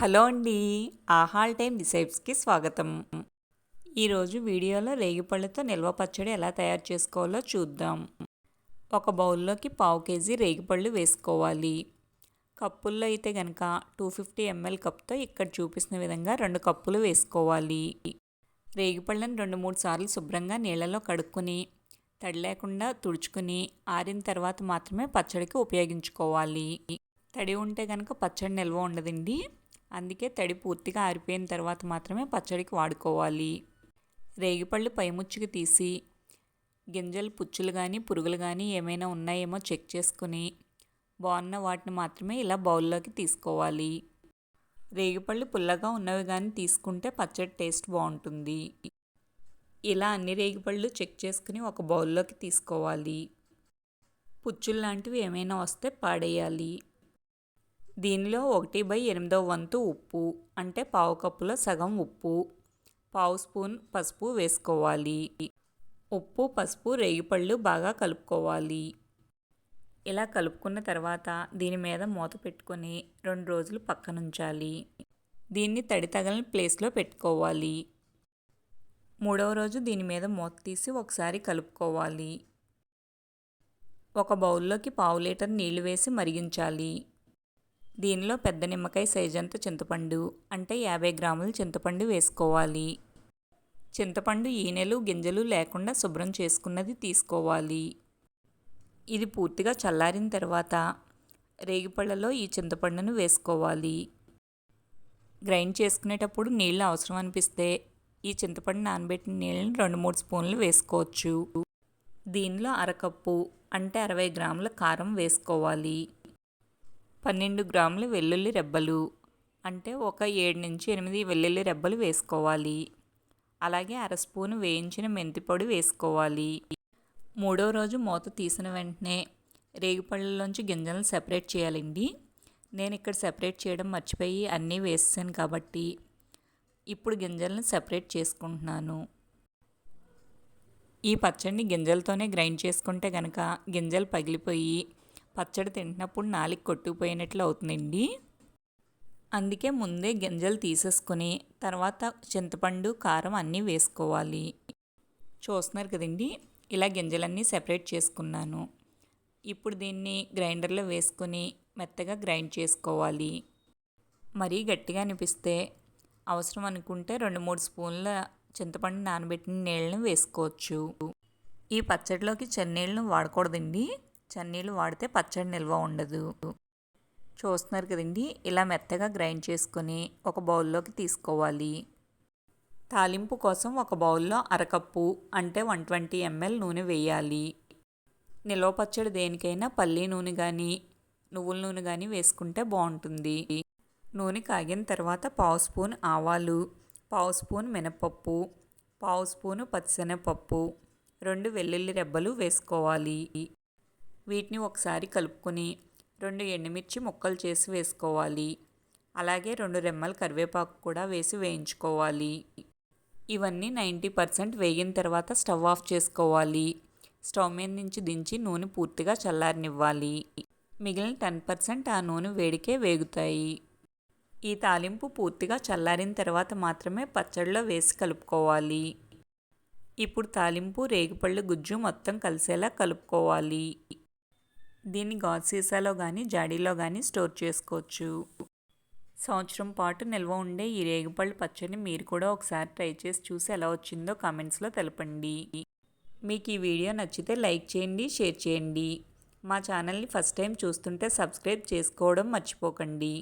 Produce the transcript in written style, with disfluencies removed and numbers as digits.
Hello అండి. ఆహాల్ time రిసెప్ట్స్కి స్వాగతం. ఈరోజు వీడియోలో రేగిపళ్ళతో నిల్వ పచ్చడి ఎలా తయారు చేసుకోవాలో చూద్దాం. ఒక బౌల్లోకి పావు కేజీ రేగిపళ్ళు వేసుకోవాలి. కప్పుల్లో అయితే కనుక 250 ml కప్తో ఇక్కడ చూపిస్తున్న విధంగా 2 కప్పులు వేసుకోవాలి. రేగిపళ్ళను 2-3 సార్లు శుభ్రంగా నీళ్ళలో కడుక్కొని తడి లేకుండా తుడుచుకుని ఆరిన తర్వాత మాత్రమే పచ్చడికి ఉపయోగించుకోవాలి. తడి ఉంటే కనుక పచ్చడి నిల్వ ఉండదండి. అందుకే తడి పూర్తిగా ఆరిపోయిన తర్వాత మాత్రమే పచ్చడికి వాడుకోవాలి. రేగిపళ్ళు పైముచ్చుకి తీసి గింజలు పుచ్చులు కానీ పురుగులు కానీ ఏమైనా ఉన్నాయేమో చెక్ చేసుకుని బాగున్న వాటిని మాత్రమే ఇలా బౌల్లోకి తీసుకోవాలి. రేగిపళ్ళు పుల్లగా ఉన్నవి కానీ తీసుకుంటే పచ్చడి టేస్ట్ బాగుంటుంది. ఇలా అన్ని రేగిపళ్ళు చెక్ చేసుకుని ఒక బౌల్లోకి తీసుకోవాలి. పుచ్చులు లాంటివి ఏమైనా వస్తే పాడేయాలి. దీనిలో 1/8 వంతు ఉప్పు అంటే పావు కప్పులో సగం ఉప్పు, పావు స్పూన్ పసుపు వేసుకోవాలి. ఉప్పు పసుపు రేగిపళ్ళు బాగా కలుపుకోవాలి. ఇలా కలుపుకున్న తర్వాత దీని మీద మూత పెట్టుకొని 2 రోజులు పక్కనుంచాలి. దీన్ని తడి తగలని ప్లేస్లో పెట్టుకోవాలి. 3వ రోజు దీని మీద మూత తీసి ఒకసారి కలుపుకోవాలి. ఒక బౌల్లోకి పావు లీటర్ నీళ్లు వేసి మరిగించాలి. దీనిలో పెద్ద నిమ్మకాయ సైజంత చింతపండు అంటే 50 గ్రాముల చింతపండు వేసుకోవాలి. చింతపండు ఈనెలు గింజలు లేకుండా శుభ్రం చేసుకున్నది తీసుకోవాలి. ఇది పూర్తిగా చల్లారిన తర్వాత రేగిపళ్ళలో ఈ చింతపండును వేసుకోవాలి. గ్రైండ్ చేసుకునేటప్పుడు నీళ్ళు అవసరం అనిపిస్తే ఈ చింతపండు నానబెట్టిన నీళ్ళని 2-3 స్పూన్లు వేసుకోవచ్చు. దీనిలో అరకప్పు అంటే 60 గ్రాముల కారం వేసుకోవాలి. 12 గ్రాముల వెల్లుల్లి రెబ్బలు అంటే ఒక 7-8 వెల్లుల్లి రెబ్బలు వేసుకోవాలి. అలాగే అర స్పూను వేయించిన మెంతిపొడి వేసుకోవాలి. 3వ రోజు మూత తీసిన వెంటనే రేగిపళ్ళలోంచి గింజలను సెపరేట్ చేయాలండి. నేను ఇక్కడ సెపరేట్ చేయడం మర్చిపోయి అన్నీ వేసాను కాబట్టి ఇప్పుడు గింజలను సెపరేట్ చేసుకుంటున్నాను. ఈ పచ్చడిని గింజలతోనే గ్రైండ్ చేసుకుంటే కనుక గింజలు పగిలిపోయి పచ్చడి తింటున్నప్పుడు నాలుక కొట్టుకుపోయినట్లు అవుతుందండి. అందుకే ముందే గింజలు తీసేసుకొని తర్వాత చింతపండు కారం అన్నీ వేసుకోవాలి. చూస్తున్నారు కదండి, ఇలా గింజలన్నీ సెపరేట్ చేసుకున్నాను. ఇప్పుడు దీన్ని గ్రైండర్లో వేసుకొని మెత్తగా గ్రైండ్ చేసుకోవాలి. మరీ గట్టిగా అనిపిస్తే అవసరం అనుకుంటే 2-3 స్పూన్ల చింతపండు నానబెట్టిన నీళ్ళని వేసుకోవచ్చు. ఈ పచ్చడిలోకి చన్నీళ్ళను వాడకూడదండి. చన్నీళ్ళు వాడితే పచ్చడి నిల్వ ఉండదు. చూస్తున్నారు కదండి, ఇలా మెత్తగా గ్రైండ్ చేసుకొని ఒక బౌల్లోకి తీసుకోవాలి. తాలింపు కోసం ఒక బౌల్లో అరకప్పు అంటే 120 ml నూనె వేయాలి. నిల్వ పచ్చడి దేనికైనా పల్లి నూనె కానీ నువ్వుల నూనె కానీ వేసుకుంటే బాగుంటుంది. నూనె కాగిన తర్వాత పావు స్పూన్ ఆవాలు, పావు స్పూన్ మినపప్పు, పావు స్పూను పచ్చిశనగపప్పు, 2 వెల్లుల్లి రెబ్బలు వేసుకోవాలి. వీటిని ఒకసారి కలుపుకొని 2 ఎండుమిర్చి ముక్కలు చేసి వేసుకోవాలి. అలాగే 2 రెమ్మల కరివేపాకు కూడా వేసి వేయించుకోవాలి. ఇవన్నీ 90% వేగిన తర్వాత స్టవ్ ఆఫ్ చేసుకోవాలి. స్టవ్ మీద నుంచి దించి నూనె పూర్తిగా చల్లారనివ్వాలి. మిగిలిన 10% ఆ నూనె వేడికే వేగుతాయి. ఈ తాలింపు పూర్తిగా చల్లారిన తర్వాత మాత్రమే పచ్చడిలో వేసి కలుపుకోవాలి. ఇప్పుడు తాలింపు రేగిపళ్ళు గుజ్జు మొత్తం కలిసేలా కలుపుకోవాలి. దీన్ని గాజు సీసాలో కానీ జాడీలో కానీ స్టోర్ చేసుకోవచ్చు. సంవత్సరం పాటు నిల్వ ఉండే ఈ రేగిపళ్ళు పచ్చడిని మీరు కూడా ఒకసారి ట్రై చేసి చూసి ఎలా వచ్చిందో కామెంట్స్లో తెలపండి. మీకు ఈ వీడియో నచ్చితే లైక్ చేయండి, షేర్ చేయండి. మా ఛానల్ని ఫస్ట్ టైం చూస్తుంటే సబ్స్క్రైబ్ చేసుకోవడం మర్చిపోకండి.